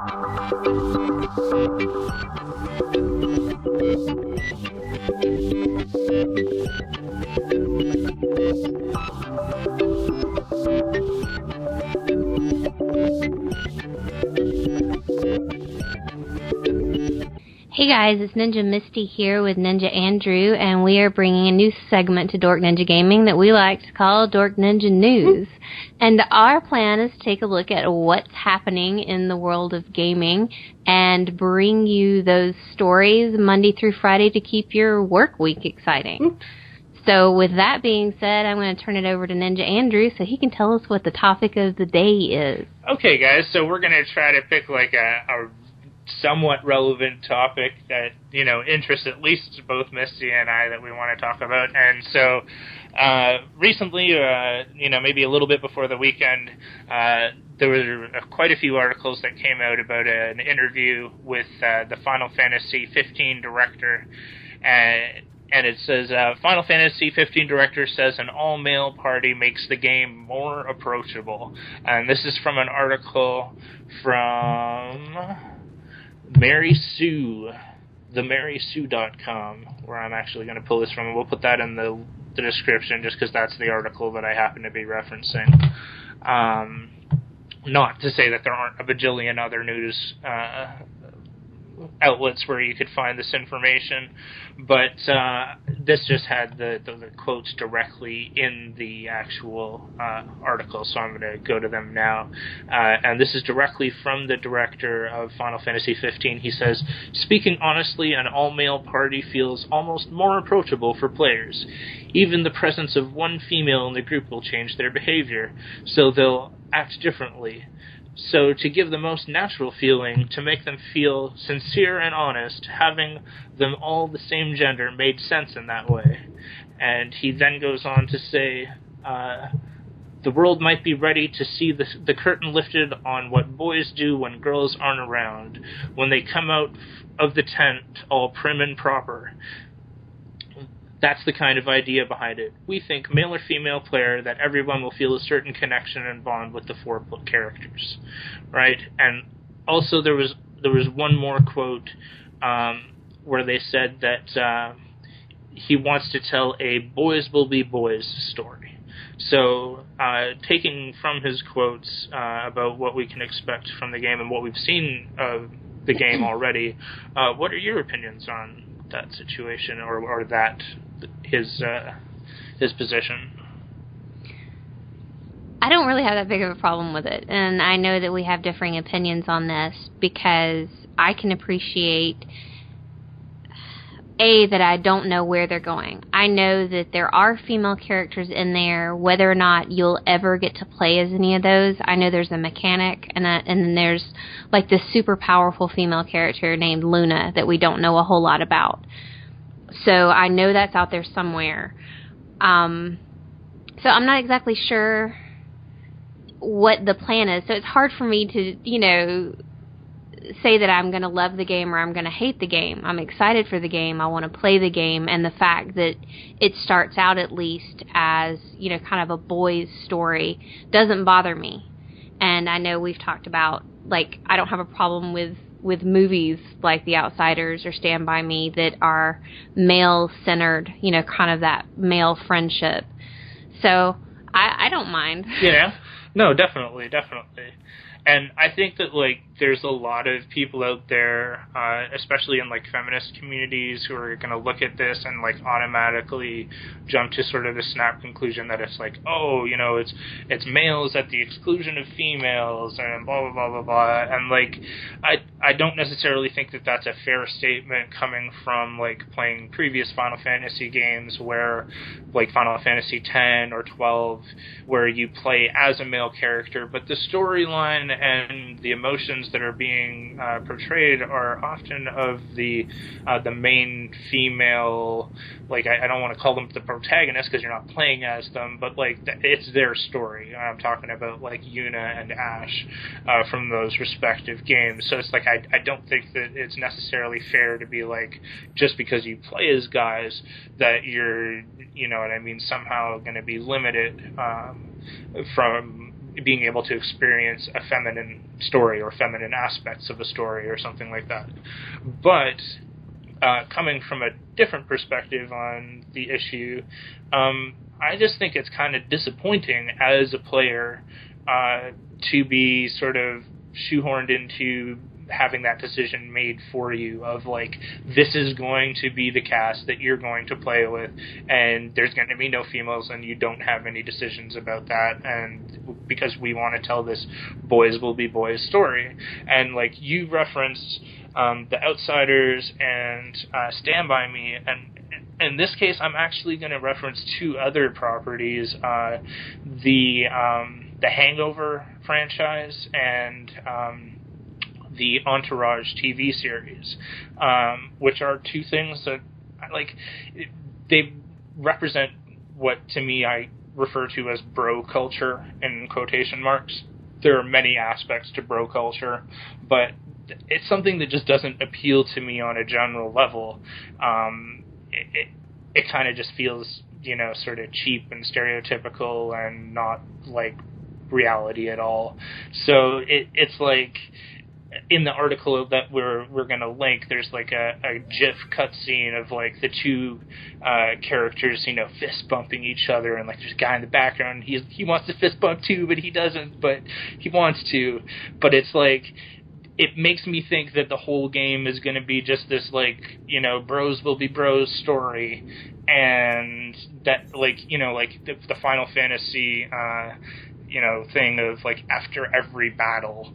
Hey guys, it's Ninja Misty here with Ninja Andrew, and we are bringing a new segment to DorkNinjaGaming that we like to call Dork Ninja News. And our plan is to take a look at what's happening in the world of gaming and bring you those stories Monday through Friday to keep your work week exciting. So with that being said, I'm going to turn it over to Ninja Andrew so he can tell us what the topic of the day is. Okay guys, so we're going to try to pick like a somewhat relevant topic that, you know, interests at least both Misty and I that we want to talk about. And so recently, you know, maybe a little bit before the weekend, there were quite a few articles that came out about an interview with the Final Fantasy 15 director. And it says, Final Fantasy 15 director says an all-male party makes the game more approachable. And this is from an article from Mary Sue, themarysue.com, where I'm actually going to pull this from. And we'll put that in the description just because that's the article that I happen to be referencing. Not to say that there aren't a bajillion other news outlets where you could find this information, but this just had the quotes directly in the actual article, so I'm going to go to them now. And this is directly from the director of Final Fantasy 15. He says, "Speaking honestly, an all-male party feels almost more approachable for players. Even the presence of one female in the group will change their behavior, so they'll act differently. So to give the most natural feeling, to make them feel sincere and honest, having them all the same gender made sense in that way." And he then goes on to say, "The world might be ready to see the curtain lifted on what boys do when girls aren't around, when they come out of the tent all prim and proper. That's the kind of idea behind it. We think, male or female player, that everyone will feel a certain connection and bond with the four characters," right? And also there was one more quote where they said that he wants to tell a boys will be boys story. So taking from his quotes about what we can expect from the game and what we've seen of the game already, what are your opinions on that situation or that his position? I don't really have that big of a problem with it, and I know that we have differing opinions on this because I can appreciate that I don't know where they're going. I know that there are female characters in there. Whether or not you'll ever get to play as any of those, I know there's a mechanic, and then there's like this super powerful female character named Luna that we don't know a whole lot about. So I know that's out there somewhere. So I'm not exactly sure what the plan is. So it's hard for me to, you know, say that I'm going to love the game or I'm going to hate the game. I'm excited for the game. I want to play the game. And the fact that it starts out at least as, you know, kind of a boy's story doesn't bother me. And I know we've talked about, like, I don't have a problem with movies like The Outsiders or Stand By Me that are male-centered, you know, kind of that male friendship. So I don't mind. Yeah. No, definitely. And I think that, like, there's a lot of people out there, especially in, like, feminist communities who are going to look at this and, like, automatically jump to sort of the snap conclusion that it's like, oh, you know, it's males at the exclusion of females and blah, blah, blah, blah, blah. And, like, I don't necessarily think that that's a fair statement coming from, like, playing previous Final Fantasy games where, like, Final Fantasy X or 12, where you play as a male character, but the storyline and the emotions that are being portrayed are often of the main female. Like, I don't want to call them the protagonist because you're not playing as them, but like it's their story. I'm talking about like Yuna and Ash from those respective games. So it's like I don't think that it's necessarily fair to be like, just because you play as guys that you're, you know what I mean, somehow going to be limited from being able to experience a feminine story or feminine aspects of a story or something like that. But coming from a different perspective on the issue, I just think it's kind of disappointing as a player to be sort of shoehorned into having that decision made for you of, like, this is going to be the cast that you're going to play with, and there's going to be no females, and you don't have any decisions about that, and because we want to tell this boys will be boys story. And, like, you referenced The Outsiders and Stand By Me, and in this case, I'm actually going to reference two other properties, the Hangover franchise and the Entourage TV series, which are two things that, like, they represent what, to me, I refer to as bro culture, in quotation marks. There are many aspects to bro culture, but it's something that just doesn't appeal to me on a general level. It kind of just feels, you know, sort of cheap and stereotypical and not like reality at all. So it's like, in the article that we're going to link, there's like a GIF cutscene of like the two characters, you know, fist bumping each other, and like there's a guy in the background. He wants to fist bump too, but he doesn't. But he wants to. But it's like, it makes me think that the whole game is going to be just this, like, you know, bros will be bros story, and that, like, you know, like the Final Fantasy you know, thing of, like, after every battle,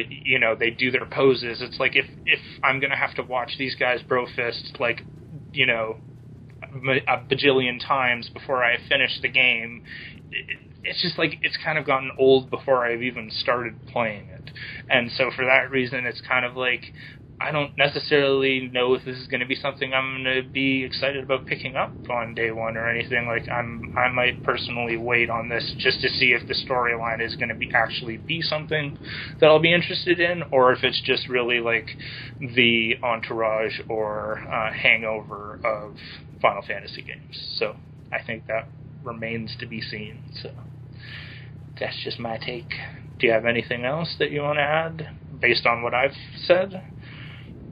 you know, they do their poses. It's like, if I'm going to have to watch these guys bro fist, like, you know, a bajillion times before I finish the game, it's just like, it's kind of gotten old before I've even started playing it. And so for that reason, it's kind of like, I don't necessarily know if this is going to be something I'm going to be excited about picking up on day one or anything. Like, I might personally wait on this just to see if the storyline is going to be actually be something that I'll be interested in, or if it's just really like the Entourage or Hangover of Final Fantasy games. So I think that remains to be seen. So that's just my take. Do you have anything else that you want to add based on what I've said?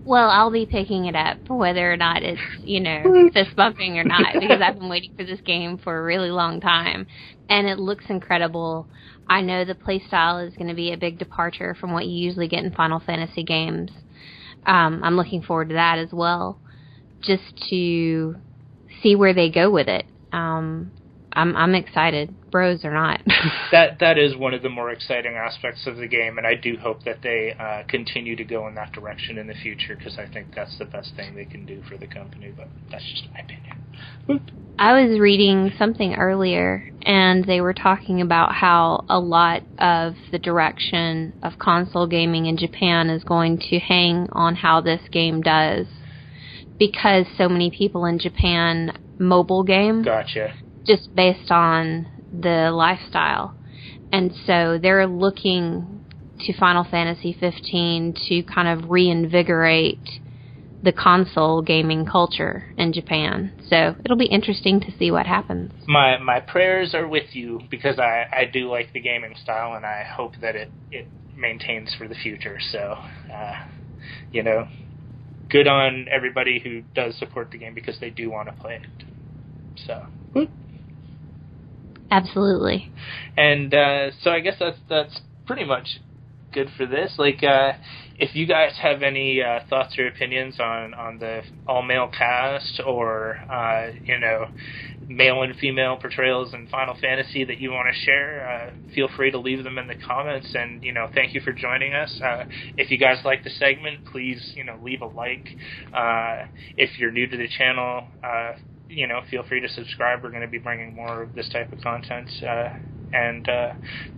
Well, I'll be picking it up, whether or not it's, you know, fist bumping or not, because I've been waiting for this game for a really long time, and it looks incredible. I know the playstyle is going to be a big departure from what you usually get in Final Fantasy games. I'm looking forward to that as well, just to see where they go with it. I'm excited, bros or not. That is one of the more exciting aspects of the game, and I do hope that they continue to go in that direction in the future, because I think that's the best thing they can do for the company, but that's just my opinion. I was reading something earlier, and they were talking about how a lot of the direction of console gaming in Japan is going to hang on how this game does, because so many people in Japan mobile game. Gotcha. Just based on the lifestyle. And so they're looking to Final Fantasy 15 to kind of reinvigorate the console gaming culture in Japan. So it'll be interesting to see what happens. My prayers are with you, because I do like the gaming style, and I hope that it maintains for the future. So, you know, good on everybody who does support the game, because they do want to play it. So... Absolutely. And so I guess that's pretty much good for this. Like, if you guys have any thoughts or opinions on the all-male cast, or, you know, male and female portrayals in Final Fantasy that you want to share, feel free to leave them in the comments. And, you know, thank you for joining us. If you guys like the segment, please, you know, leave a like. If you're new to the channel, you know, feel free to subscribe. We're going to be bringing more of this type of content. And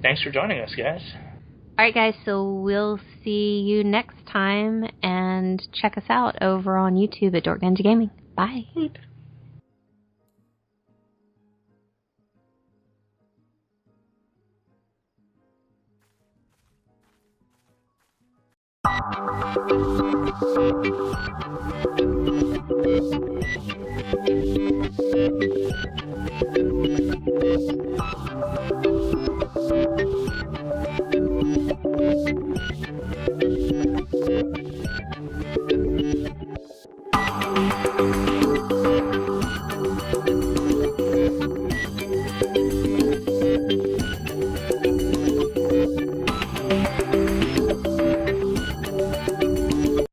thanks for joining us, guys. All right, guys, so we'll see you next time, and check us out over on YouTube at DorkNinjaGaming. Bye.